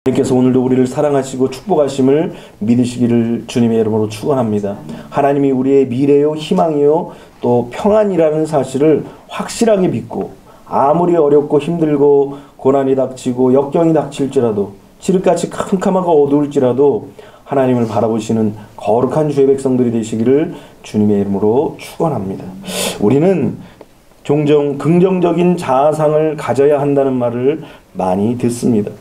하나님께서 오늘도 우리를 사랑하시고 축복하심을 믿으시기를 주님의 이름으로 축원합니다. 하나님이 우리의 미래요, 희망이요, 또 평안이라는 사실을 확실하게 믿고 아무리 어렵고 힘들고 고난이 닥치고 역경이 닥칠지라도 칠흑같이 캄캄하고 어두울지라도 하나님을 바라보시는 거룩한 주의 백성들이 되시기를 주님의 이름으로 축원합니다. 우리는 종종 긍정적인 자아상을 가져야 한다는 말을 많이 듣습니다.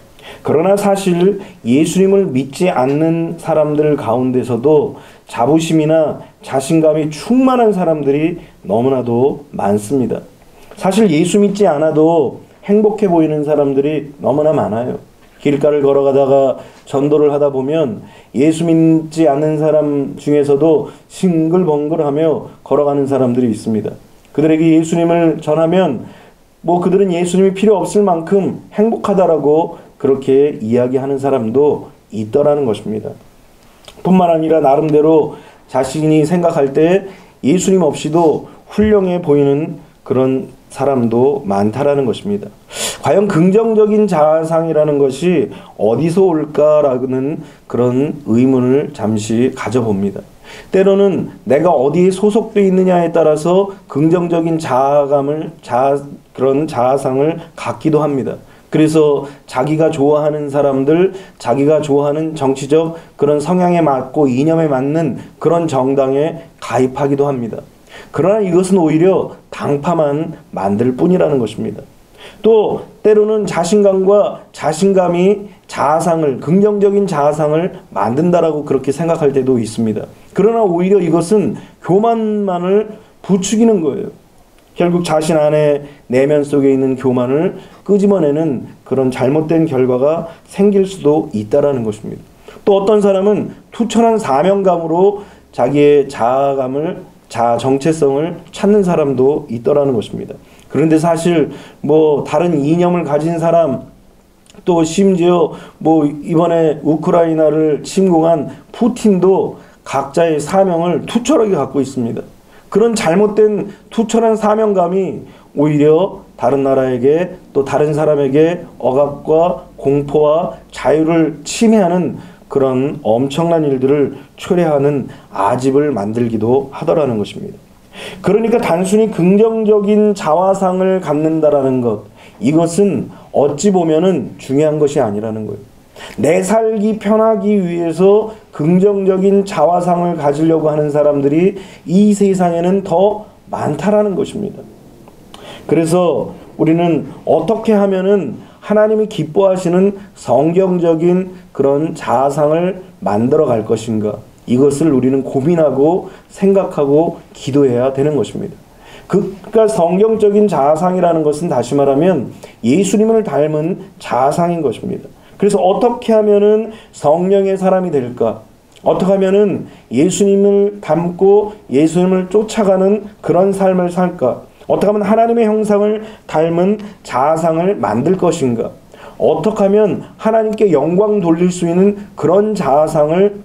그러나 사실 예수님을 믿지 않는 사람들 가운데서도 자부심이나 자신감이 충만한 사람들이 너무나도 많습니다. 사실 예수 믿지 않아도 행복해 보이는 사람들이 너무나 많아요. 길가를 걸어가다가 전도를 하다 보면 예수 믿지 않는 사람 중에서도 싱글벙글하며 걸어가는 사람들이 있습니다. 그들에게 예수님을 전하면 그들은 예수님이 필요 없을 만큼 행복하다라고 그렇게 이야기하는 사람도 있더라는 것입니다. 뿐만 아니라 나름대로 자신이 생각할 때 예수님 없이도 훌륭해 보이는 그런 사람도 많다라는 것입니다. 과연 긍정적인 자아상이라는 것이 어디서 올까라는 그런 의문을 잠시 가져봅니다. 때로는 내가 어디에 소속되어 있느냐에 따라서 긍정적인 그런 자아상을 갖기도 합니다. 그래서 자기가 좋아하는 사람들, 자기가 좋아하는 정치적 그런 성향에 맞고 이념에 맞는 그런 정당에 가입하기도 합니다. 그러나 이것은 오히려 당파만 만들 뿐이라는 것입니다. 또 때로는 자신감과 자신감이 긍정적인 자아상을 만든다라고 그렇게 생각할 때도 있습니다. 그러나 오히려 이것은 교만만을 부추기는 거예요. 결국 자신 안에 내면 속에 있는 교만을 끄집어내는 그런 잘못된 결과가 생길 수도 있다라는 것입니다. 또 어떤 사람은 투철한 사명감으로 자기의 정체성을 찾는 사람도 있더라는 것입니다. 그런데 사실 다른 이념을 가진 사람, 또 심지어 이번에 우크라이나를 침공한 푸틴도 각자의 사명을 투철하게 갖고 있습니다. 그런 잘못된 투철한 사명감이 오히려 다른 나라에게 또 다른 사람에게 억압과 공포와 자유를 침해하는 그런 엄청난 일들을 초래하는 아집을 만들기도 하더라는 것입니다. 그러니까 단순히 긍정적인 자화상을 갖는다라는 것, 이것은 어찌 보면은 중요한 것이 아니라는 거예요. 내 살기 편하기 위해서 긍정적인 자화상을 가지려고 하는 사람들이 이 세상에는 더 많다라는 것입니다. 그래서 우리는 어떻게 하면은 하나님이 기뻐하시는 성경적인 그런 자아상을 만들어 갈 것인가, 이것을 우리는 고민하고 생각하고 기도해야 되는 것입니다. 그러니까 성경적인 자아상이라는 것은 다시 말하면 예수님을 닮은 자아상인 것입니다. 그래서 어떻게 하면은 성령의 사람이 될까? 어떻게 하면은 예수님을 닮고 예수님을 쫓아가는 그런 삶을 살까? 어떻게 하면 하나님의 형상을 닮은 자아상을 만들 것인가? 어떻게 하면 하나님께 영광 돌릴 수 있는 그런 자아상을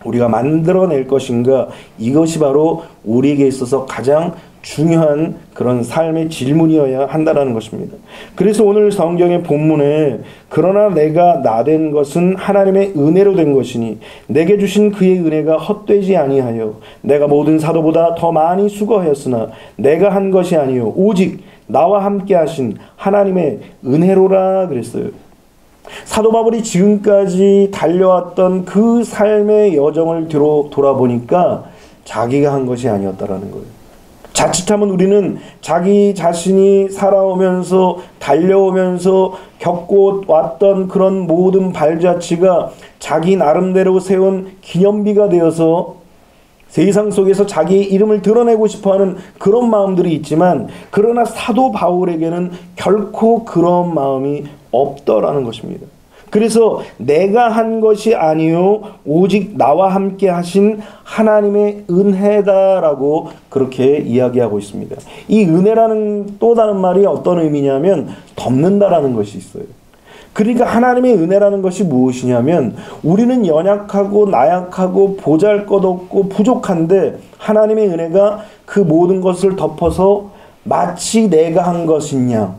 우리가 만들어낼 것인가? 이것이 바로 우리에게 있어서 가장 중요한 그런 삶의 질문이어야 한다는 것입니다. 그래서 오늘 성경의 본문에 그러나 내가 나된 것은 하나님의 은혜로 된 것이니 내게 주신 그의 은혜가 헛되지 아니하여 내가 모든 사도보다 더 많이 수고하였으나 내가 한 것이 아니요 오직 나와 함께 하신 하나님의 은혜로라 그랬어요. 사도 바울이 지금까지 달려왔던 그 삶의 여정을 돌아보니까 자기가 한 것이 아니었다라는 거예요. 자칫하면 우리는 자기 자신이 살아오면서 달려오면서 겪고 왔던 그런 모든 발자취가 자기 나름대로 세운 기념비가 되어서 세상 속에서 자기의 이름을 드러내고 싶어하는 그런 마음들이 있지만, 그러나 사도 바울에게는 결코 그런 마음이 없더라는 것입니다. 그래서 내가 한 것이 아니요 오직 나와 함께 하신 하나님의 은혜다라고 그렇게 이야기하고 있습니다. 이 은혜라는 또 다른 말이 어떤 의미냐면 덮는다라는 것이 있어요. 그러니까 하나님의 은혜라는 것이 무엇이냐면 우리는 연약하고 나약하고 보잘것없고 부족한데 하나님의 은혜가 그 모든 것을 덮어서 마치 내가 한 것인 양,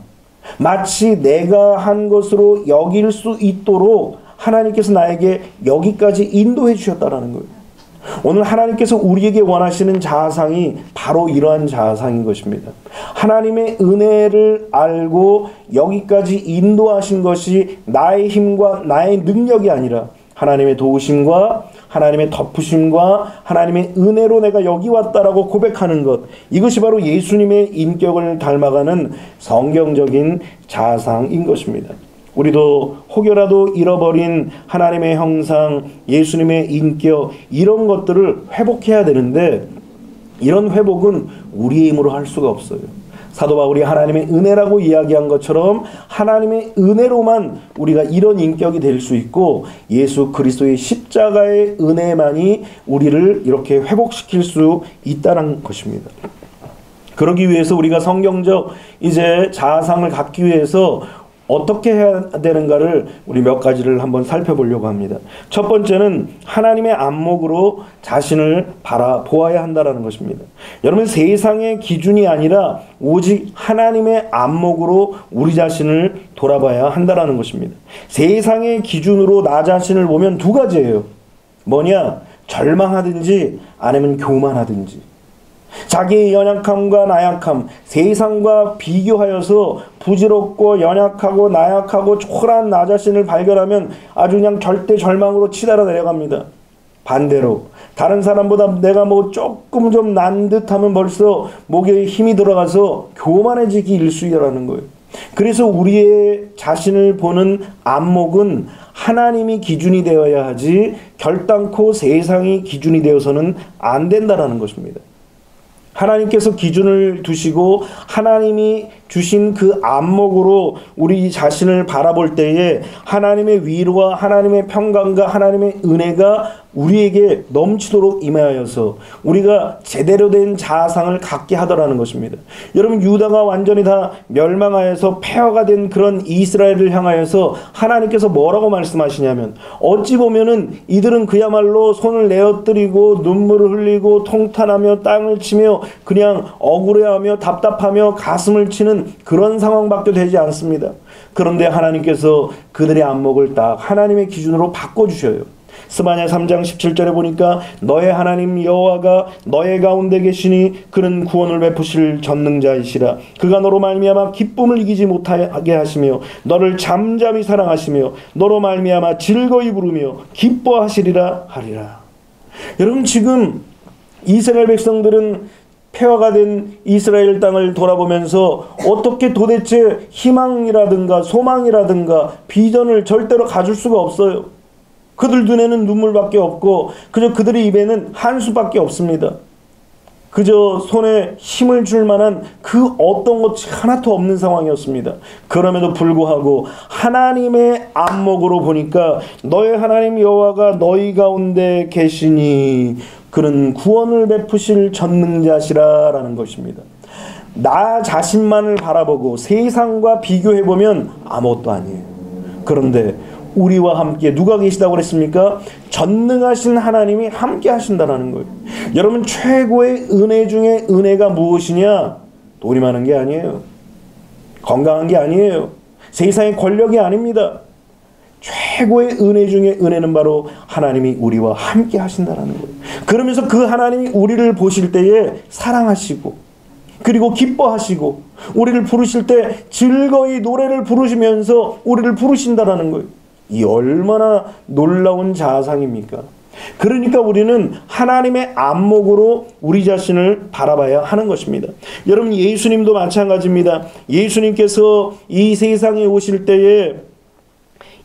마치 내가 한 것으로 여길 수 있도록 하나님께서 나에게 여기까지 인도해 주셨다라는 거예요. 오늘 하나님께서 우리에게 원하시는 자아상이 바로 이러한 자아상인 것입니다. 하나님의 은혜를 알고 여기까지 인도하신 것이 나의 힘과 나의 능력이 아니라 하나님의 도우심과 하나님의 덮으심과 하나님의 은혜로 내가 여기 왔다라고 고백하는 것, 이것이 바로 예수님의 인격을 닮아가는 성경적인 자아상인 것입니다. 우리도 혹여라도 잃어버린 하나님의 형상, 예수님의 인격, 이런 것들을 회복해야 되는데 이런 회복은 우리의 힘으로 할 수가 없어요. 사도 바울이 하나님의 은혜라고 이야기한 것처럼 하나님의 은혜로만 우리가 이런 인격이 될 수 있고 예수 그리스도의 십자가의 은혜만이 우리를 이렇게 회복시킬 수 있다는 것입니다. 그러기 위해서 우리가 성경적 이제 자아상을 갖기 위해서 어떻게 해야 되는가를 우리 몇 가지를 한번 살펴보려고 합니다. 첫 번째는 하나님의 안목으로 자신을 바라보아야 한다는 것입니다. 여러분, 세상의 기준이 아니라 오직 하나님의 안목으로 우리 자신을 돌아봐야 한다는 것입니다. 세상의 기준으로 나 자신을 보면 두 가지예요. 뭐냐? 절망하든지 아니면 교만하든지. 자기의 연약함과 나약함, 세상과 비교하여서 부질없고 연약하고 나약하고 초라한 나 자신을 발견하면 아주 그냥 절대 절망으로 치달아 내려갑니다. 반대로 다른 사람보다 내가 뭐 조금 좀 난 듯하면 벌써 목에 힘이 들어가서 교만해지기 일쑤이라는 거예요. 그래서 우리의 자신을 보는 안목은 하나님이 기준이 되어야 하지 결단코 세상이 기준이 되어서는 안 된다는 것입니다. 하나님께서 기준을 두시고 하나님이 주신 그 안목으로 우리 자신을 바라볼 때에 하나님의 위로와 하나님의 평강과 하나님의 은혜가 우리에게 넘치도록 임하여서 우리가 제대로 된 자아상을 갖게 하더라는 것입니다. 여러분, 유다가 완전히 다 멸망하여서 폐허가 된 그런 이스라엘을 향하여서 하나님께서 뭐라고 말씀하시냐면, 어찌 보면은 이들은 그야말로 손을 내어뜨리고 눈물을 흘리고 통탄하며 땅을 치며 그냥 억울해하며 답답하며 가슴을 치는 그런 상황밖에 되지 않습니다. 그런데 하나님께서 그들의 안목을 딱 하나님의 기준으로 바꿔주셔요. 스바냐 3장 17절에 보니까 너의 하나님 여호와가 너의 가운데 계시니 그는 구원을 베푸실 전능자이시라. 그가 너로 말미암아 기쁨을 이기지 못하게 하시며 너를 잠잠히 사랑하시며 너로 말미암아 즐거이 부르며 기뻐하시리라 하리라. 여러분, 지금 이스라엘 백성들은 폐허가 된 이스라엘 땅을 돌아보면서 어떻게 도대체 희망이라든가 소망이라든가 비전을 절대로 가질 수가 없어요. 그들 눈에는 눈물밖에 없고 그저 그들의 입에는 한수밖에 없습니다. 그저 손에 힘을 줄 만한 그 어떤 것이 하나도 없는 상황이었습니다. 그럼에도 불구하고 하나님의 안목으로 보니까 너의 하나님 여호와가 너희 가운데 계시니 그는 구원을 베푸실 전능자시라라는 것입니다. 나 자신만을 바라보고 세상과 비교해보면 아무것도 아니에요. 그런데 우리와 함께 누가 계시다고 그랬습니까? 전능하신 하나님이 함께 하신다라는 거예요. 여러분, 최고의 은혜 중에 은혜가 무엇이냐? 돈이 많은 게 아니에요. 건강한 게 아니에요. 세상의 권력이 아닙니다. 최고의 은혜 중에 은혜는 바로 하나님이 우리와 함께 하신다라는 거예요. 그러면서 그 하나님이 우리를 보실 때에 사랑하시고 그리고 기뻐하시고 우리를 부르실 때 즐거이 노래를 부르시면서 우리를 부르신다라는 거예요. 이 얼마나 놀라운 자아상입니까? 그러니까 우리는 하나님의 안목으로 우리 자신을 바라봐야 하는 것입니다. 여러분, 예수님도 마찬가지입니다. 예수님께서 이 세상에 오실 때에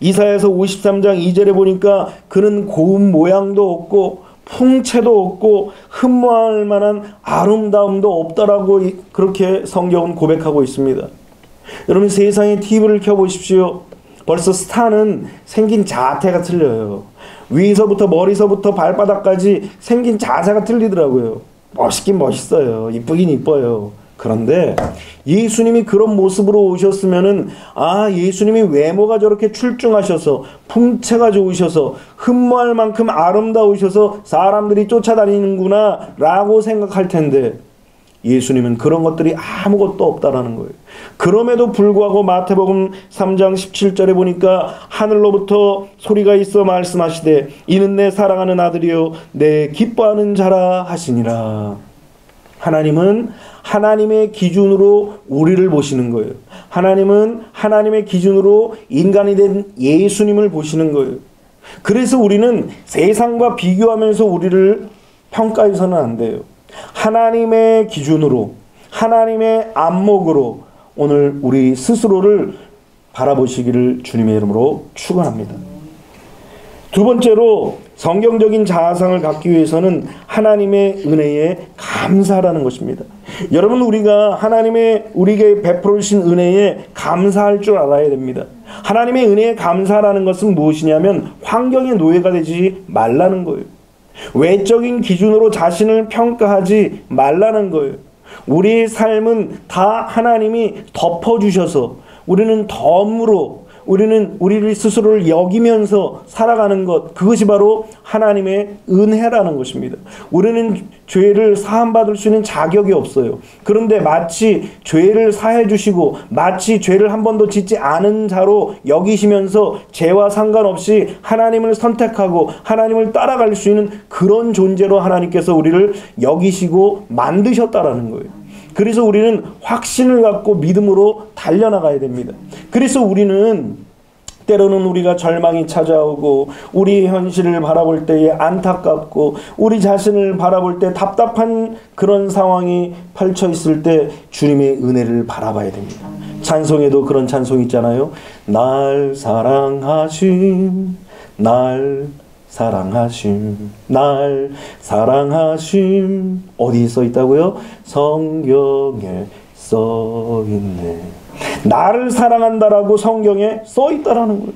이사야서 53장 2절에 보니까 그는 고운 모양도 없고 풍채도 없고 흠모할 만한 아름다움도 없다라고 그렇게 성경은 고백하고 있습니다. 여러분, 세상에 TV를 켜보십시오. 벌써 스타는 생긴 자태가 틀려요. 위에서부터 머리서부터 발바닥까지 생긴 자세가 틀리더라고요. 멋있긴 멋있어요. 이쁘긴 이뻐요. 그런데 예수님이 그런 모습으로 오셨으면은, 아, 예수님이 외모가 저렇게 출중하셔서 풍채가 좋으셔서 흠모할 만큼 아름다우셔서 사람들이 쫓아다니는구나 라고 생각할 텐데, 예수님은 그런 것들이 아무것도 없다라는 거예요. 그럼에도 불구하고 마태복음 3장 17절에 보니까 하늘로부터 소리가 있어 말씀하시되 이는 내 사랑하는 아들이요 내 기뻐하는 자라 하시니라. 하나님은 하나님의 기준으로 우리를 보시는 거예요. 하나님은 하나님의 기준으로 인간이 된 예수님을 보시는 거예요. 그래서 우리는 세상과 비교하면서 우리를 평가해서는 안 돼요. 하나님의 기준으로, 하나님의 안목으로 오늘 우리 스스로를 바라보시기를 주님의 이름으로 축원합니다. 두 번째로 성경적인 자아상을 갖기 위해서는 하나님의 은혜에 감사하라는 것입니다. 여러분, 우리가 하나님의 우리에게 베풀어 주신 은혜에 감사할 줄 알아야 됩니다. 하나님의 은혜에 감사하라는 것은 무엇이냐면 환경의 노예가 되지 말라는 거예요. 외적인 기준으로 자신을 평가하지 말라는 거예요. 우리의 삶은 다 하나님이 덮어주셔서 우리는 덤으로 우리는 우리를 스스로를 여기면서 살아가는 것, 그것이 바로 하나님의 은혜라는 것입니다. 우리는 죄를 사함받을 수 있는 자격이 없어요. 그런데 마치 죄를 사해 주시고 마치 죄를 한 번도 짓지 않은 자로 여기시면서 죄와 상관없이 하나님을 선택하고 하나님을 따라갈 수 있는 그런 존재로 하나님께서 우리를 여기시고 만드셨다라는 거예요. 그래서 우리는 확신을 갖고 믿음으로 달려나가야 됩니다. 그래서 우리는 때로는 우리가 절망이 찾아오고 우리 현실을 바라볼 때에 안타깝고 우리 자신을 바라볼 때 답답한 그런 상황이 펼쳐 있을 때 주님의 은혜를 바라봐야 됩니다. 찬송에도 그런 찬송이 있잖아요. 날 사랑하심, 날 사랑하심, 날 사랑하심. 어디 써 있다고요? 성경에 써 있네. 나를 사랑한다라고 성경에 써 있다라는 거예요.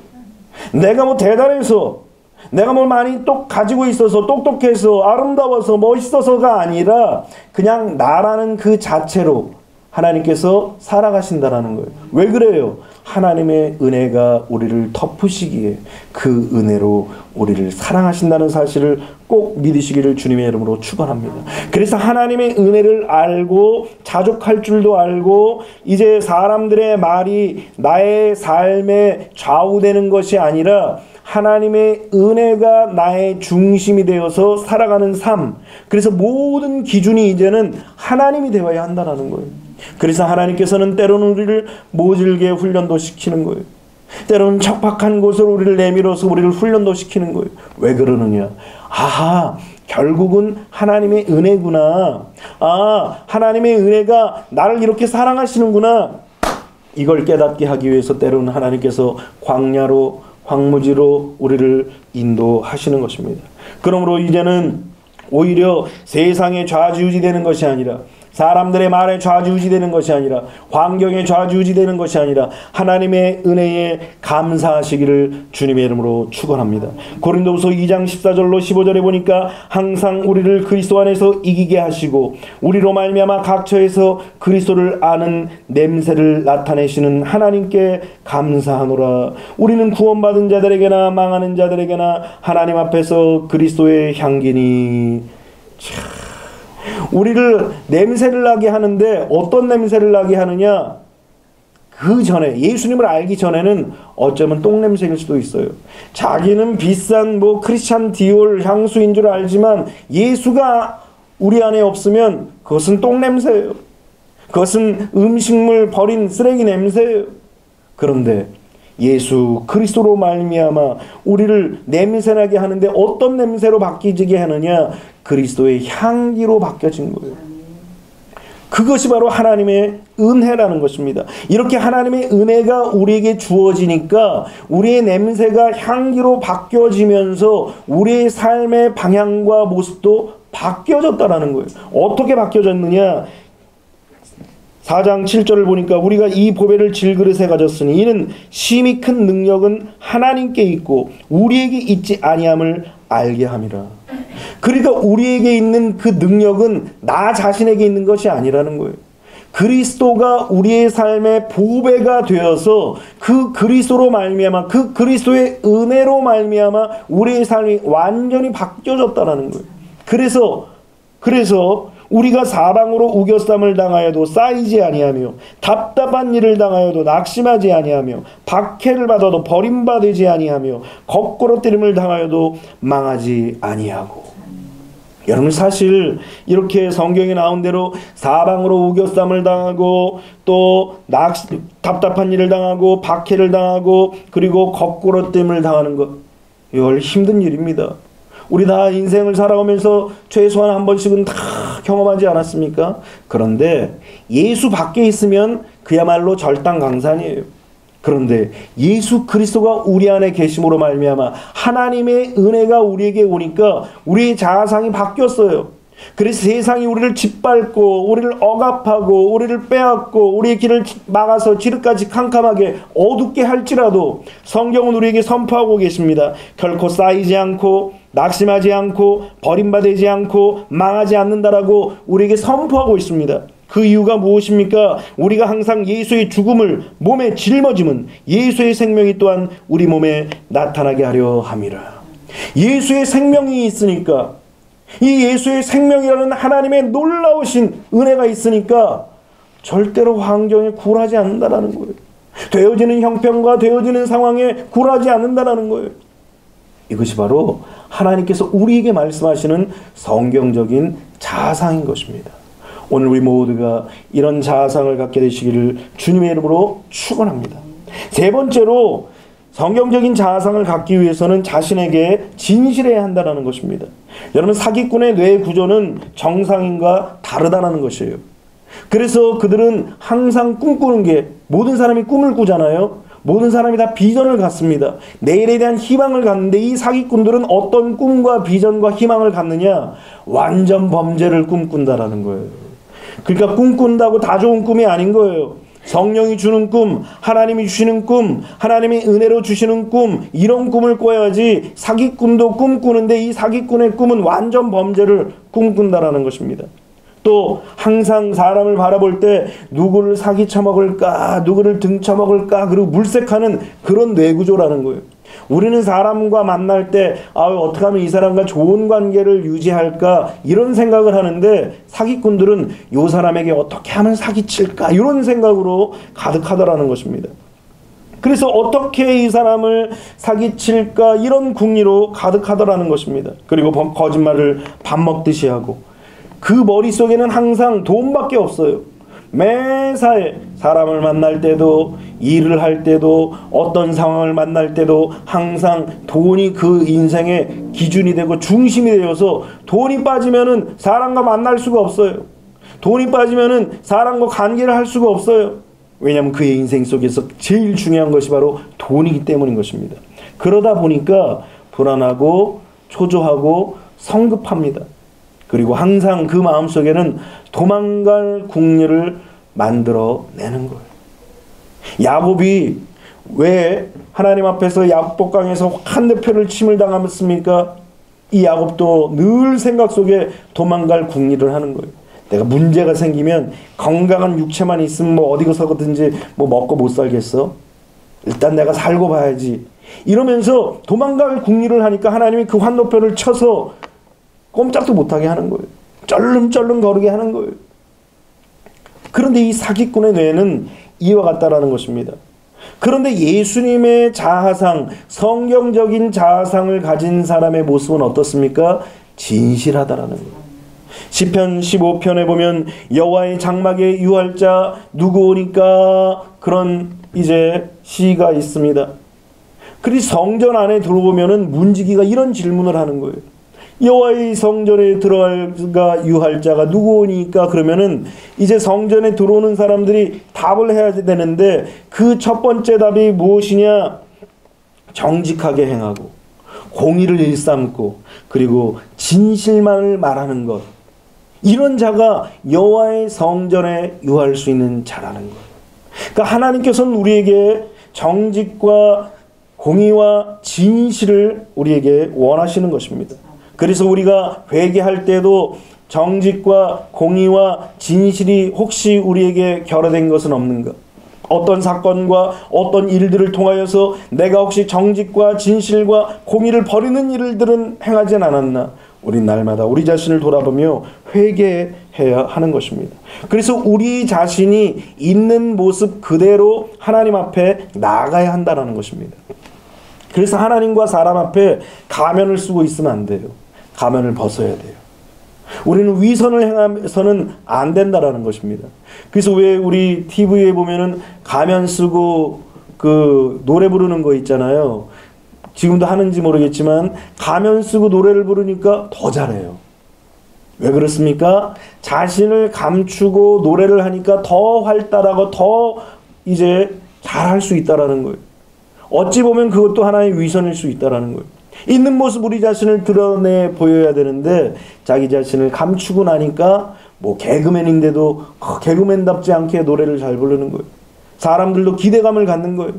내가 뭐 대단해서, 내가 뭘 많이 가지고 있어서, 똑똑해서, 아름다워서, 멋있어서가 아니라 그냥 나라는 그 자체로 하나님께서 살아가신다라는 거예요. 왜 그래요? 하나님의 은혜가 우리를 덮으시기에 그 은혜로 우리를 사랑하신다는 사실을 꼭 믿으시기를 주님의 이름으로 축원합니다. 그래서 하나님의 은혜를 알고 자족할 줄도 알고 이제 사람들의 말이 나의 삶에 좌우되는 것이 아니라 하나님의 은혜가 나의 중심이 되어서 살아가는 삶, 그래서 모든 기준이 이제는 하나님이 되어야 한다는 거예요. 그래서 하나님께서는 때로는 우리를 모질게 훈련도 시키는 거예요. 때로는 척박한 곳으로 우리를 내밀어서 우리를 훈련도 시키는 거예요. 왜 그러느냐? 아하, 결국은 하나님의 은혜구나. 아, 하나님의 은혜가 나를 이렇게 사랑하시는구나. 이걸 깨닫게 하기 위해서 때로는 하나님께서 광야로, 황무지로 우리를 인도하시는 것입니다. 그러므로 이제는 오히려 세상에 좌지우지되는 것이 아니라, 사람들의 말에 좌지우지되는 것이 아니라, 환경에 좌지우지되는 것이 아니라 하나님의 은혜에 감사하시기를 주님의 이름으로 축원합니다. 고린도후서 2장 14절로 15절에 보니까 항상 우리를 그리스도 안에서 이기게 하시고 우리로 말미암아 각처에서 그리스도를 아는 냄새를 나타내시는 하나님께 감사하노라. 우리는 구원받은 자들에게나 망하는 자들에게나 하나님 앞에서 그리스도의 향기니. 우리를 냄새를 나게 하는데 어떤 냄새를 나게 하느냐? 그 전에, 예수님을 알기 전에는 어쩌면 똥냄새일 수도 있어요. 자기는 비싼 크리스찬 디올 향수인 줄 알지만 예수가 우리 안에 없으면 그것은 똥냄새예요. 그것은 음식물 버린 쓰레기 냄새예요. 그런데 예수 그리스도로 말미암아 우리를 냄새나게 하는데 어떤 냄새로 바뀌게 하느냐? 그리스도의 향기로 바뀌어진 거예요. 그것이 바로 하나님의 은혜라는 것입니다. 이렇게 하나님의 은혜가 우리에게 주어지니까 우리의 냄새가 향기로 바뀌어지면서 우리의 삶의 방향과 모습도 바뀌어졌다라는 거예요. 어떻게 바뀌어졌느냐? 4장 7절을 보니까 우리가 이 보배를 질그릇에 가졌으니 이는 심히 큰 능력은 하나님께 있고 우리에게 있지 아니함을 알게 함이라. 그러니까 우리에게 있는 그 능력은 나 자신에게 있는 것이 아니라는 거예요. 그리스도가 우리의 삶의 보배가 되어서 그 그리스도로 말미암아, 그 그리스도의 은혜로 말미암아 우리의 삶이 완전히 바뀌어졌다는 거예요. 그래서 우리가 사방으로 우겨쌈을 당하여도 쌓이지 아니하며 답답한 일을 당하여도 낙심하지 아니하며 박해를 받아도 버림받지 아니하며 거꾸로 때림을 당하여도 망하지 아니하고. 여러분, 사실 이렇게 성경에 나온 대로 사방으로 우겨쌈을 당하고 또 답답한 일을 당하고 박해를 당하고 그리고 거꾸로 땜을 당하는 것, 이걸 힘든 일입니다. 우리 다 인생을 살아가면서 최소한 한 번씩은 다 경험하지 않았습니까? 그런데 예수 밖에 있으면 그야말로 절단강산이에요. 그런데 예수 그리스도가 우리 안에 계심으로 말미암아 하나님의 은혜가 우리에게 오니까 우리의 자아상이 바뀌었어요. 그래서 세상이 우리를 짓밟고 우리를 억압하고 우리를 빼앗고 우리의 길을 막아서 지름까지 캄캄하게 어둡게 할지라도 성경은 우리에게 선포하고 계십니다. 결코 쌓이지 않고 낙심하지 않고 버림받지 않고 망하지 않는다라고 우리에게 선포하고 있습니다. 그 이유가 무엇입니까? 우리가 항상 예수의 죽음을 몸에 짊어짐은 예수의 생명이 또한 우리 몸에 나타나게 하려 함이라. 예수의 생명이 있으니까, 이 예수의 생명이라는 하나님의 놀라우신 은혜가 있으니까 절대로 환경에 굴하지 않는다라는 거예요. 되어지는 형편과 되어지는 상황에 굴하지 않는다라는 거예요. 이것이 바로 하나님께서 우리에게 말씀하시는 성경적인 자아상인 것입니다. 오늘 우리 모두가 이런 자아상을 갖게 되시기를 주님의 이름으로 축원합니다. 세 번째로 성경적인 자아상을 갖기 위해서는 자신에게 진실해야 한다는 것입니다. 여러분, 사기꾼의 뇌 구조는 정상인과 다르다는 것이에요. 그래서 그들은 항상 꿈꾸는 게, 모든 사람이 꿈을 꾸잖아요. 모든 사람이 다 비전을 갖습니다. 내일에 대한 희망을 갖는데 이 사기꾼들은 어떤 꿈과 비전과 희망을 갖느냐? 완전 범죄를 꿈꾼다라는 거예요. 그러니까 꿈꾼다고 다 좋은 꿈이 아닌 거예요. 성령이 주는 꿈, 하나님이 주시는 꿈, 하나님이 은혜로 주시는 꿈, 이런 꿈을 꿔야지. 사기꾼도 꿈꾸는데 이 사기꾼의 꿈은 완전 범죄를 꿈꾼다라는 것입니다. 또 항상 사람을 바라볼 때 누구를 사기쳐먹을까, 누구를 등쳐먹을까, 그리고 물색하는 그런 뇌구조라는 거예요. 우리는 사람과 만날 때 어떻게 하면 이 사람과 좋은 관계를 유지할까, 이런 생각을 하는데 사기꾼들은 이 사람에게 어떻게 하면 사기칠까, 이런 생각으로 가득하더라는 것입니다. 그래서 어떻게 이 사람을 사기칠까, 이런 궁리로 가득하더라는 것입니다. 그리고 거짓말을 밥 먹듯이 하고, 그 머릿속에는 항상 돈밖에 없어요. 매사에 사람을 만날 때도, 일을 할 때도, 어떤 상황을 만날 때도 항상 돈이 그 인생의 기준이 되고 중심이 되어서, 돈이 빠지면은 사람과 만날 수가 없어요. 돈이 빠지면은 사람과 관계를 할 수가 없어요. 왜냐하면 그의 인생 속에서 제일 중요한 것이 바로 돈이기 때문인 것입니다. 그러다 보니까 불안하고 초조하고 성급합니다. 그리고 항상 그 마음속에는 도망갈 궁리를 만들어내는 거예요. 야곱이 왜 하나님 앞에서 야복강에서 한 대표를 침을 당했습니까? 이 야곱도 늘 생각 속에 도망갈 궁리를 하는 거예요. 내가 문제가 생기면 건강한 육체만 있으면 어디 가서든지 먹고 못 살겠어? 일단 내가 살고 봐야지. 이러면서 도망갈 궁리를 하니까 하나님이 그 환도표를 쳐서 꼼짝도 못하게 하는 거예요. 쩔름쩔름 거리게 하는 거예요. 그런데 이 사기꾼의 뇌는 이와 같다라는 것입니다. 그런데 예수님의 자아상, 성경적인 자아상을 가진 사람의 모습은 어떻습니까? 진실하다라는 거예요. 시편 15편에 보면 여호와의 장막에 유할 자 누구 오니까, 그런 이제 시가 있습니다. 그리고 성전 안에 들어오면은 문지기가 이런 질문을 하는 거예요. 여호와의 성전에 들어가 유할 자가 누구 오니까, 그러면은 이제 성전에 들어오는 사람들이 답을 해야 되는데 그 첫 번째 답이 무엇이냐? 정직하게 행하고 공의를 일삼고 그리고 진실만을 말하는 것, 이런 자가 여호와의 성전에 유할 수 있는 자라는 거예요. 그러니까 하나님께서는 우리에게 정직과 공의와 진실을 우리에게 원하시는 것입니다. 그래서 우리가 회개할 때도 정직과 공의와 진실이 혹시 우리에게 결여된 것은 없는가? 어떤 사건과 어떤 일들을 통하여서 내가 혹시 정직과 진실과 공의를 버리는 일들은 행하지 않았나? 우린 날마다 우리 자신을 돌아보며 회개해야 하는 것입니다. 그래서 우리 자신이 있는 모습 그대로 하나님 앞에 나아가야 한다는 것입니다. 그래서 하나님과 사람 앞에 가면을 쓰고 있으면 안 돼요. 가면을 벗어야 돼요. 우리는 위선을 행해서는 안 된다라는 것입니다. 그래서 왜 우리 TV에 보면은 가면 쓰고 그 노래 부르는 거 있잖아요. 지금도 하는지 모르겠지만 가면 쓰고 노래를 부르니까 더 잘해요. 왜 그렇습니까? 자신을 감추고 노래를 하니까 더 활달하고 더 이제 잘할 수 있다라는 거예요. 어찌 보면 그것도 하나의 위선일 수 있다라는 거예요. 있는 모습 우리 자신을 드러내 보여야 되는데 자기 자신을 감추고 나니까 뭐 개그맨인데도 개그맨답지 않게 노래를 잘 부르는 거예요. 사람들도 기대감을 갖는 거예요.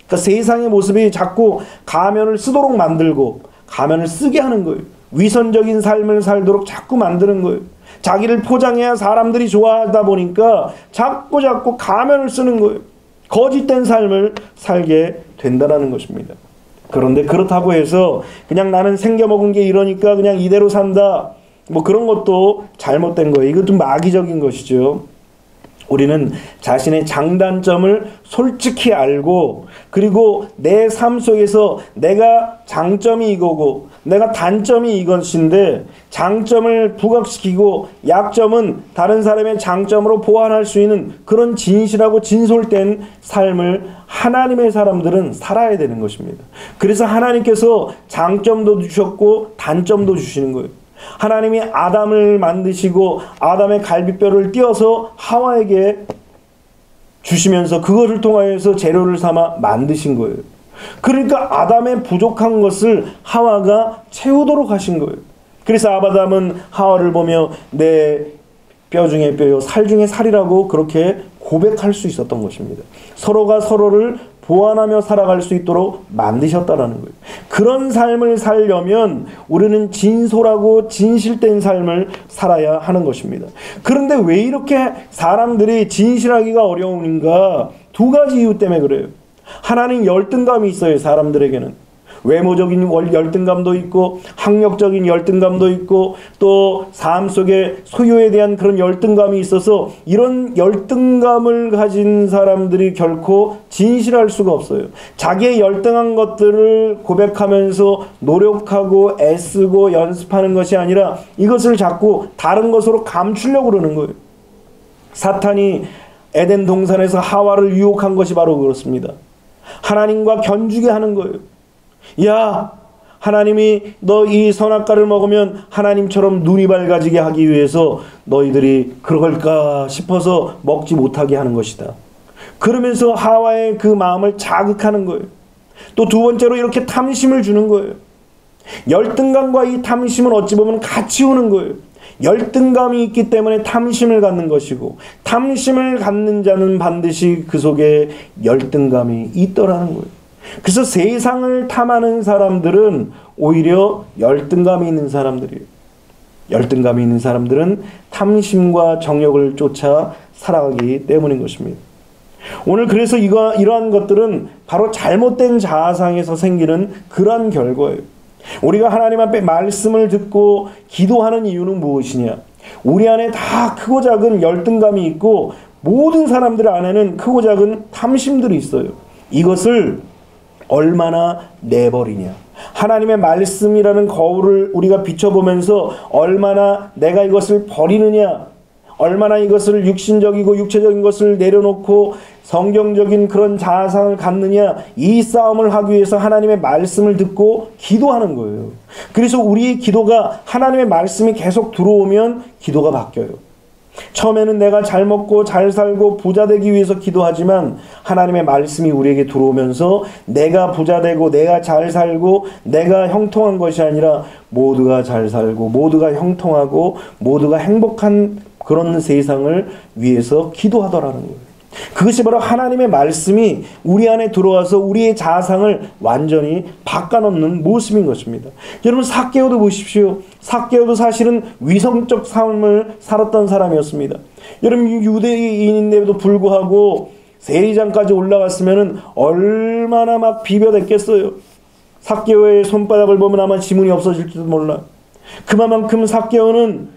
그러니까 세상의 모습이 자꾸 가면을 쓰도록 만들고 가면을 쓰게 하는 거예요. 위선적인 삶을 살도록 자꾸 만드는 거예요. 자기를 포장해야 사람들이 좋아하다 보니까 자꾸 가면을 쓰는 거예요. 거짓된 삶을 살게 된다는 것입니다. 그런데 그렇다고 해서 그냥 나는 생겨먹은 게 이러니까 그냥 이대로 산다, 뭐 그런 것도 잘못된 거예요. 이것도 마귀적인 것이죠. 우리는 자신의 장단점을 솔직히 알고, 그리고 내 삶 속에서 내가 장점이 이거고 내가 단점이 이것인데 장점을 부각시키고 약점은 다른 사람의 장점으로 보완할 수 있는 그런 진실하고 진솔된 삶을 하나님의 사람들은 살아야 되는 것입니다. 그래서 하나님께서 장점도 주셨고 단점도 주시는 거예요. 하나님이 아담을 만드시고 아담의 갈비뼈를 띄어서 하와에게 주시면서 그것을 통하여서 재료를 삼아 만드신 거예요. 그러니까 아담의 부족한 것을 하와가 채우도록 하신 거예요. 그래서 아담은 하와를 보며 내 뼈 중에 뼈요 살 중에 살이라고 그렇게 고백할 수 있었던 것입니다. 서로가 서로를 보완하며 살아갈 수 있도록 만드셨다라는 거예요. 그런 삶을 살려면 우리는 진솔하고 진실된 삶을 살아야 하는 것입니다. 그런데 왜 이렇게 사람들이 진실하기가 어려운가? 두 가지 이유 때문에 그래요. 하나는 열등감이 있어요. 사람들에게는 외모적인 열등감도 있고 학력적인 열등감도 있고 또 삶 속에 소유에 대한 그런 열등감이 있어서 이런 열등감을 가진 사람들이 결코 진실할 수가 없어요. 자기의 열등한 것들을 고백하면서 노력하고 애쓰고 연습하는 것이 아니라 이것을 자꾸 다른 것으로 감추려고 그러는 거예요. 사탄이 에덴 동산에서 하와를 유혹한 것이 바로 그렇습니다. 하나님과 견주게 하는 거예요. 야, 하나님이 너 이 선악과를 먹으면 하나님처럼 눈이 밝아지게 하기 위해서 너희들이 그럴까 싶어서 먹지 못하게 하는 것이다. 그러면서 하와의 그 마음을 자극하는 거예요. 또 두 번째로 이렇게 탐심을 주는 거예요. 열등감과 이 탐심은 어찌 보면 같이 오는 거예요. 열등감이 있기 때문에 탐심을 갖는 것이고 탐심을 갖는 자는 반드시 그 속에 열등감이 있더라는 거예요. 그래서 세상을 탐하는 사람들은 오히려 열등감이 있는 사람들이에요. 열등감이 있는 사람들은 탐심과 정욕을 쫓아 살아가기 때문인 것입니다. 오늘 그래서 이러한 것들은 바로 잘못된 자아상에서 생기는 그러한 결과예요. 우리가 하나님 앞에 말씀을 듣고 기도하는 이유는 무엇이냐? 우리 안에 다 크고 작은 열등감이 있고 모든 사람들 안에는 크고 작은 탐심들이 있어요. 이것을 얼마나 내버리냐. 하나님의 말씀이라는 거울을 우리가 비춰보면서 얼마나 내가 이것을 버리느냐, 얼마나 이것을 육신적이고 육체적인 것을 내려놓고 성경적인 그런 자아상을 갖느냐, 이 싸움을 하기 위해서 하나님의 말씀을 듣고 기도하는 거예요. 그래서 우리의 기도가 하나님의 말씀이 계속 들어오면 기도가 바뀌어요. 처음에는 내가 잘 먹고 잘 살고 부자 되기 위해서 기도하지만 하나님의 말씀이 우리에게 들어오면서 내가 부자 되고 내가 잘 살고 내가 형통한 것이 아니라 모두가 잘 살고 모두가 형통하고 모두가 행복한 그런 세상을 위해서 기도하더라는 거예요. 그것이 바로 하나님의 말씀이 우리 안에 들어와서 우리의 자아상을 완전히 바꿔놓는 모습인 것입니다. 여러분, 삭개오도 보십시오. 삭개오도 사실은 위성적 삶을 살았던 사람이었습니다. 여러분, 유대인인데도 불구하고 세리장까지 올라갔으면 얼마나 막 비벼댔겠어요. 삭개오의 손바닥을 보면 아마 지문이 없어질지도 몰라. 그만큼 삭개오는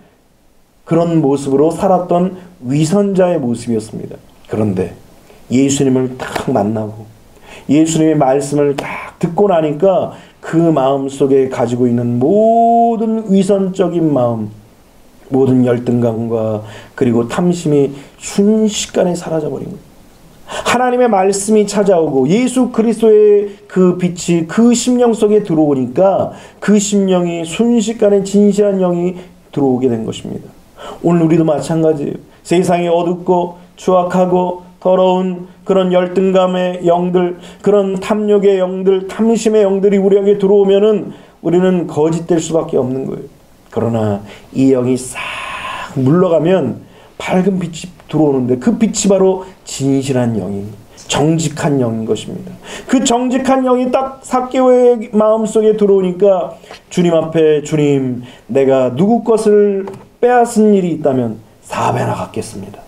그런 모습으로 살았던 위선자의 모습이었습니다. 그런데 예수님을 딱 만나고 예수님의 말씀을 딱 듣고 나니까 그 마음속에 가지고 있는 모든 위선적인 마음, 모든 열등감과 그리고 탐심이 순식간에 사라져버린 거예요. 하나님의 말씀이 찾아오고 예수 그리스도의 그 빛이 그 심령 속에 들어오니까 그 심령이 순식간에 진실한 영이 들어오게 된 것입니다. 오늘 우리도 마찬가지예요. 세상이 어둡고 추악하고 더러운 그런 열등감의 영들, 그런 탐욕의 영들, 탐심의 영들이 우리에게 들어오면은 우리는 거짓될 수밖에 없는 거예요. 그러나 이 영이 싹 물러가면 밝은 빛이 들어오는데 그 빛이 바로 진실한 영이, 정직한 영인 것입니다. 그 정직한 영이 딱 삭개오의 마음속에 들어오니까 주님 앞에, 주님, 내가 누구 것을 빼앗은 일이 있다면 4배나 갚겠습니다.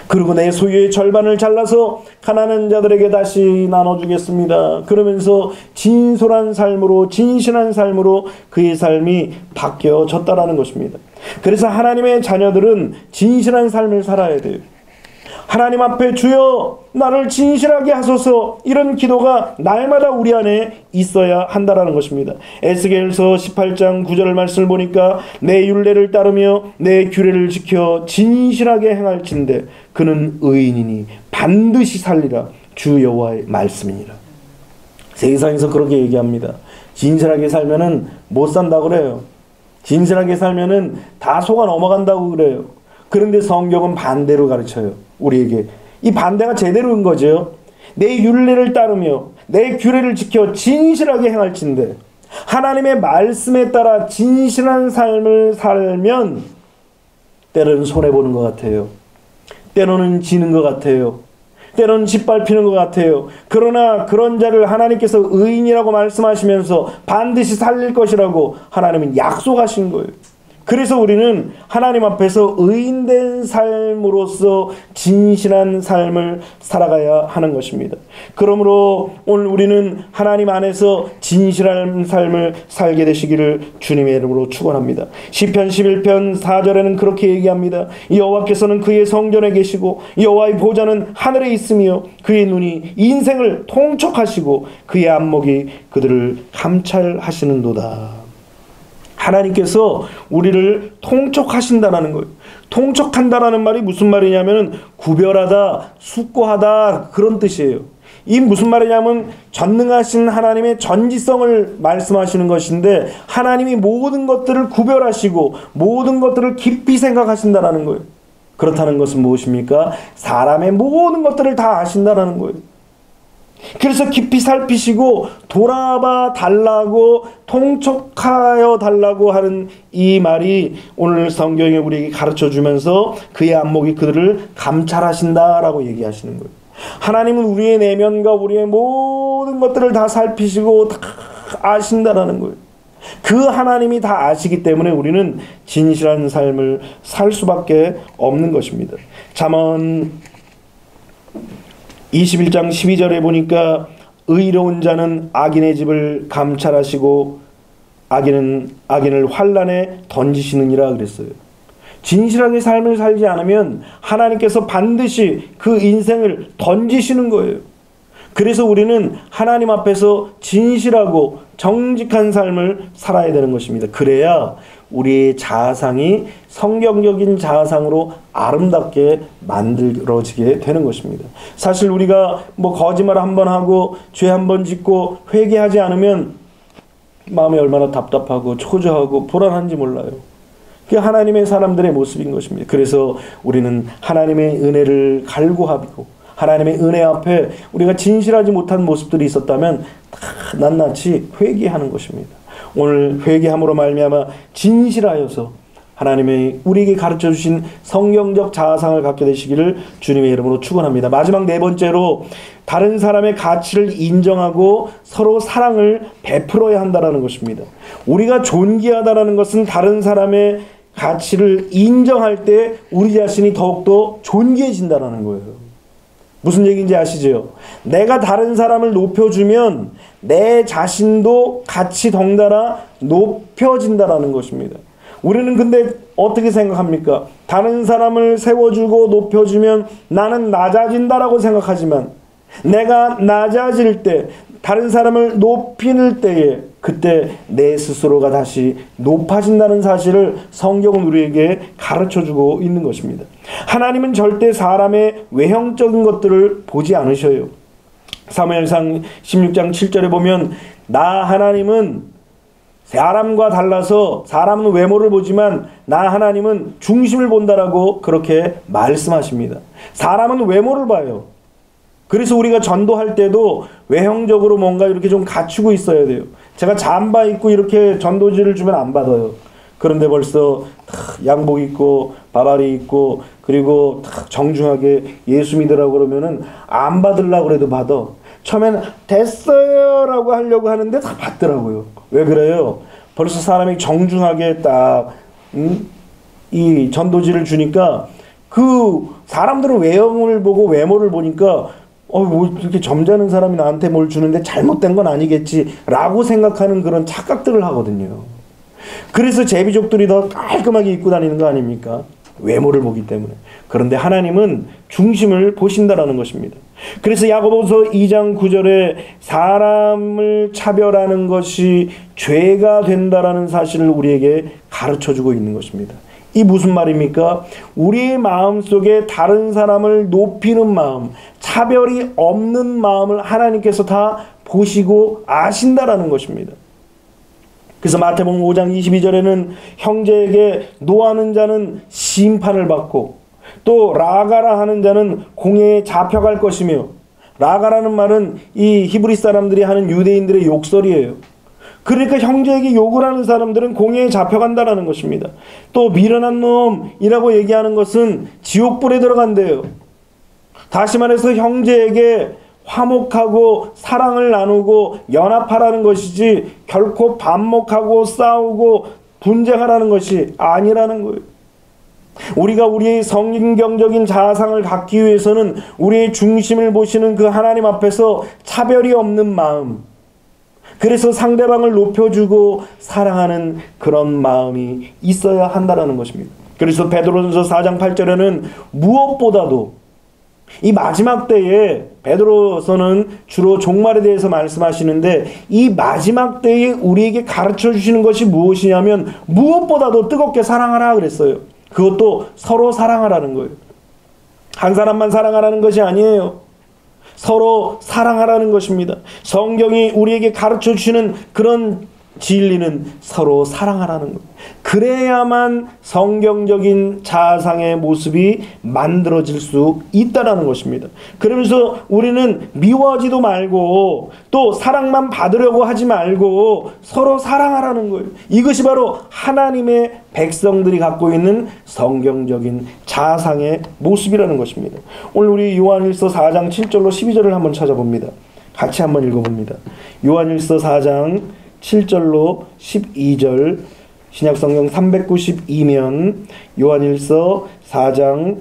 그리고 내 소유의 절반을 잘라서 가난한 자들에게 다시 나눠주겠습니다. 그러면서 진솔한 삶으로, 진실한 삶으로 그의 삶이 바뀌어졌다라는 것입니다. 그래서 하나님의 자녀들은 진실한 삶을 살아야 돼요. 하나님 앞에 주여 나를 진실하게 하소서, 이런 기도가 날마다 우리 안에 있어야 한다라는 것입니다. 에스겔서 18장 9절 말씀을 보니까 내 율례를 따르며 내 규례를 지켜 진실하게 행할진대 그는 의인이니 반드시 살리라, 주 여호와의 말씀이니라. 세상에서 그렇게 얘기합니다. 진실하게 살면은 못 산다고 그래요. 진실하게 살면은 다 속아 넘어간다고 그래요. 그런데 성경은 반대로 가르쳐요. 우리에게 이 반대가 제대로인 거죠. 내 율례를 따르며 내 규례를 지켜 진실하게 행할진대, 하나님의 말씀에 따라 진실한 삶을 살면 때로는 손해보는 것 같아요. 때로는 지는 것 같아요. 때로는 짓밟히는 것 같아요. 그러나 그런 자를 하나님께서 의인이라고 말씀하시면서 반드시 살릴 것이라고 하나님은 약속하신 거예요. 그래서 우리는 하나님 앞에서 의인된 삶으로서 진실한 삶을 살아가야 하는 것입니다. 그러므로 오늘 우리는 하나님 안에서 진실한 삶을 살게 되시기를 주님의 이름으로 축원합니다. 시편 11편 4절에는 그렇게 얘기합니다. 여호와께서는 그의 성전에 계시고 여호와의 보좌는 하늘에 있으며 그의 눈이 인생을 통촉하시고 그의 안목이 그들을 감찰하시는도다. 하나님께서 우리를 통촉하신다라는 거예요. 통촉한다라는 말이 무슨 말이냐면 구별하다, 숙고하다, 그런 뜻이에요. 이 무슨 말이냐면 전능하신 하나님의 전지성을 말씀하시는 것인데, 하나님이 모든 것들을 구별하시고 모든 것들을 깊이 생각하신다라는 거예요. 그렇다는 것은 무엇입니까? 사람의 모든 것들을 다 아신다라는 거예요. 그래서 깊이 살피시고 돌아봐 달라고, 통촉하여 달라고 하는 이 말이 오늘 성경이 우리에게 가르쳐 주면서 그의 안목이 그들을 감찰하신다라고 얘기하시는 거예요. 하나님은 우리의 내면과 우리의 모든 것들을 다 살피시고 다 아신다라는 거예요. 그 하나님이 다 아시기 때문에 우리는 진실한 삶을 살 수밖에 없는 것입니다. 잠언 21장 12절에 보니까 의로운 자는 악인의 집을 감찰하시고 악인을 환난에 던지시느니라 그랬어요. 진실하게 삶을 살지 않으면 하나님께서 반드시 그 인생을 던지시는 거예요. 그래서 우리는 하나님 앞에서 진실하고 정직한 삶을 살아야 되는 것입니다. 그래야 우리의 자아상이 성경적인 자아상으로 아름답게 만들어지게 되는 것입니다. 사실 우리가 거짓말 한번 하고 죄 한번 짓고 회개하지 않으면 마음이 얼마나 답답하고 초조하고 불안한지 몰라요. 그게 하나님의 사람들의 모습인 것입니다. 그래서 우리는 하나님의 은혜를 갈구하고 하나님의 은혜 앞에 우리가 진실하지 못한 모습들이 있었다면 다 낱낱이 회개하는 것입니다. 오늘 회개함으로 말미암아 진실하여서 하나님의 우리에게 가르쳐 주신 성경적 자아상을 갖게 되시기를 주님의 이름으로 축원합니다. 마지막 네 번째로 다른 사람의 가치를 인정하고 서로 사랑을 베풀어야 한다는 것입니다. 우리가 존귀하다는 것은 다른 사람의 가치를 인정할 때 우리 자신이 더욱더 존귀해진다는 거예요. 무슨 얘기인지 아시죠? 내가 다른 사람을 높여주면 내 자신도 같이 덩달아 높여진다는 것입니다. 우리는 근데 어떻게 생각합니까? 다른 사람을 세워주고 높여주면 나는 낮아진다라고 생각하지만, 내가 낮아질 때, 다른 사람을 높이는 때에 그때 내 스스로가 다시 높아진다는 사실을 성경은 우리에게 가르쳐주고 있는 것입니다. 하나님은 절대 사람의 외형적인 것들을 보지 않으셔요. 사무엘상 16장 7절에 보면 나 하나님은 사람과 달라서 사람은 외모를 보지만 나 하나님은 중심을 본다라고 그렇게 말씀하십니다. 사람은 외모를 봐요. 그래서 우리가 전도할 때도 외형적으로 뭔가 이렇게 좀 갖추고 있어야 돼요. 제가 잠바 입고 이렇게 전도지를 주면 안 받아요. 그런데 벌써 양복 입고 바바리 입고 그리고 정중하게 예수 믿으라고 그러면은 안 받으려고 그래도 받아. 처음에는 됐어요 라고 하려고 하는데 다 받더라고요. 왜 그래요? 벌써 사람이 정중하게 딱 이 전도지를 주니까 그 사람들은 외형을 보고 외모를 보니까 뭐 이렇게 점잖은 사람이 나한테 뭘 주는데 잘못된 건 아니겠지 라고 생각하는 그런 착각들을 하거든요. 그래서 제비족들이 더 깔끔하게 입고 다니는 거 아닙니까? 외모를 보기 때문에. 그런데 하나님은 중심을 보신다라는 것입니다. 그래서 야고보서 2장 9절에 사람을 차별하는 것이 죄가 된다라는 사실을 우리에게 가르쳐주고 있는 것입니다. 이 무슨 말입니까? 우리의 마음속에 다른 사람을 높이는 마음, 차별이 없는 마음을 하나님께서 다 보시고 아신다라는 것입니다. 그래서 마태복음 5장 22절에는 형제에게 노하는 자는 심판을 받고 또 라가라 하는 자는 공회에 잡혀갈 것이며, 라가라는 말은 이 히브리 사람들이 하는 유대인들의 욕설이에요. 그러니까 형제에게 욕을 하는 사람들은 공회에 잡혀간다라는 것입니다. 또 미련한 놈이라고 얘기하는 것은 지옥불에 들어간대요. 다시 말해서 형제에게 화목하고 사랑을 나누고 연합하라는 것이지 결코 반목하고 싸우고 분쟁하라는 것이 아니라는 거예요. 우리가 우리의 성경적인 자아상을 갖기 위해서는 우리의 중심을 보시는 그 하나님 앞에서 차별이 없는 마음, 그래서 상대방을 높여주고 사랑하는 그런 마음이 있어야 한다는 것입니다. 그래서 베드로전서 4장 8절에는 무엇보다도 이 마지막 때에, 베드로서는 주로 종말에 대해서 말씀하시는데 이 마지막 때에 우리에게 가르쳐 주시는 것이 무엇이냐면 무엇보다도 뜨겁게 사랑하라 그랬어요. 그것도 서로 사랑하라는 거예요. 한 사람만 사랑하라는 것이 아니에요. 서로 사랑하라는 것입니다. 성경이 우리에게 가르쳐 주시는 그런 진리는 서로 사랑하라는 것. 그래야만 성경적인 자아상의 모습이 만들어질 수 있다라는 것입니다. 그러면서 우리는 미워하지도 말고 또 사랑만 받으려고 하지 말고 서로 사랑하라는 거예요. 이것이 바로 하나님의 백성들이 갖고 있는 성경적인 자아상의 모습이라는 것입니다. 오늘 우리 요한일서 4장 7절로 12절을 한번 찾아봅니다. 같이 한번 읽어봅니다. 요한일서 4장 7절로 12절, 신약성경 392면 요한일서 4장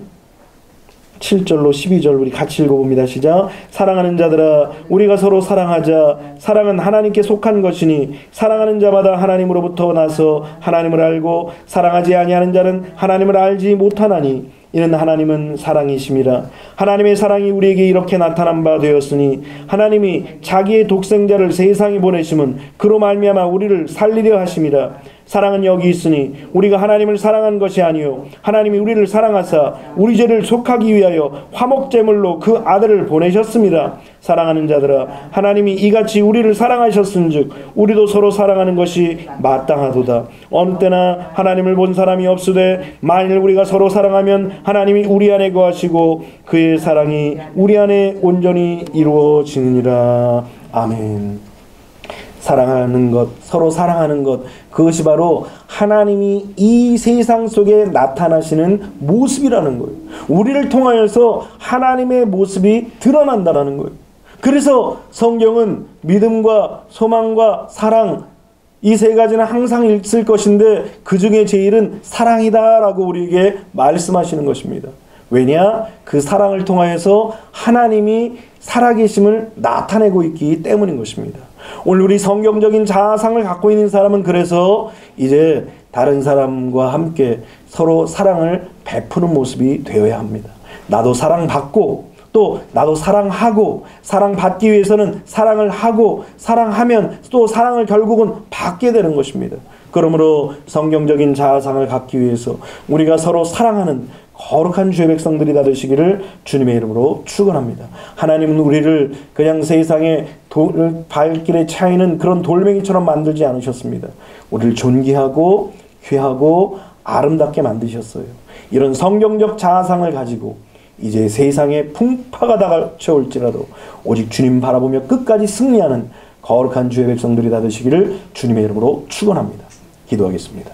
7절로 12절 우리 같이 읽어봅니다. 시작. 사랑하는 자들아, 우리가 서로 사랑하자. 사랑은 하나님께 속한 것이니 사랑하는 자마다 하나님으로부터 나서 하나님을 알고 사랑하지 아니하는 자는 하나님을 알지 못하나니 이는 하나님은 사랑이심이라. 하나님의 사랑이 우리에게 이렇게 나타난 바 되었으니 하나님이 자기의 독생자를 세상에 보내심은 그로 말미암아 우리를 살리려 하심이라. 사랑은 여기 있으니 우리가 하나님을 사랑한 것이 아니요 하나님이 우리를 사랑하사 우리 죄를 속하기 위하여 화목제물로 그 아들을 보내셨습니다. 사랑하는 자들아, 하나님이 이같이 우리를 사랑하셨은즉 우리도 서로 사랑하는 것이 마땅하도다. 어느 때나 하나님을 본 사람이 없으되 만일 우리가 서로 사랑하면 하나님이 우리 안에 거하시고 그의 사랑이 우리 안에 온전히 이루어지느니라. 아멘. 사랑하는 것, 서로 사랑하는 것, 그것이 바로 하나님이 이 세상 속에 나타나시는 모습이라는 거예요. 우리를 통하여서 하나님의 모습이 드러난다는 거예요. 그래서 성경은 믿음과 소망과 사랑, 이 세 가지는 항상 있을 것인데 그 중에 제일은 사랑이다라고 우리에게 말씀하시는 것입니다. 왜냐? 그 사랑을 통하여서 하나님이 살아계심을 나타내고 있기 때문인 것입니다. 오늘 우리 성경적인 자아상을 갖고 있는 사람은 그래서 이제 다른 사람과 함께 서로 사랑을 베푸는 모습이 되어야 합니다. 나도 사랑받고 또 나도 사랑하고, 사랑받기 위해서는 사랑을 하고, 사랑하면 또 사랑을 결국은 받게 되는 것입니다. 그러므로 성경적인 자아상을 갖기 위해서 우리가 서로 사랑하는 거룩한 주의 백성들이 다 되시기를 주님의 이름으로 축원합니다. 하나님은 우리를 그냥 세상의 발길에 차이는 그런 돌멩이처럼 만들지 않으셨습니다. 우리를 존귀하고 귀하고 아름답게 만드셨어요. 이런 성경적 자아상을 가지고 이제 세상에 풍파가 닥쳐올지라도 오직 주님 바라보며 끝까지 승리하는 거룩한 주의 백성들이 다 되시기를 주님의 이름으로 축원합니다. 기도하겠습니다.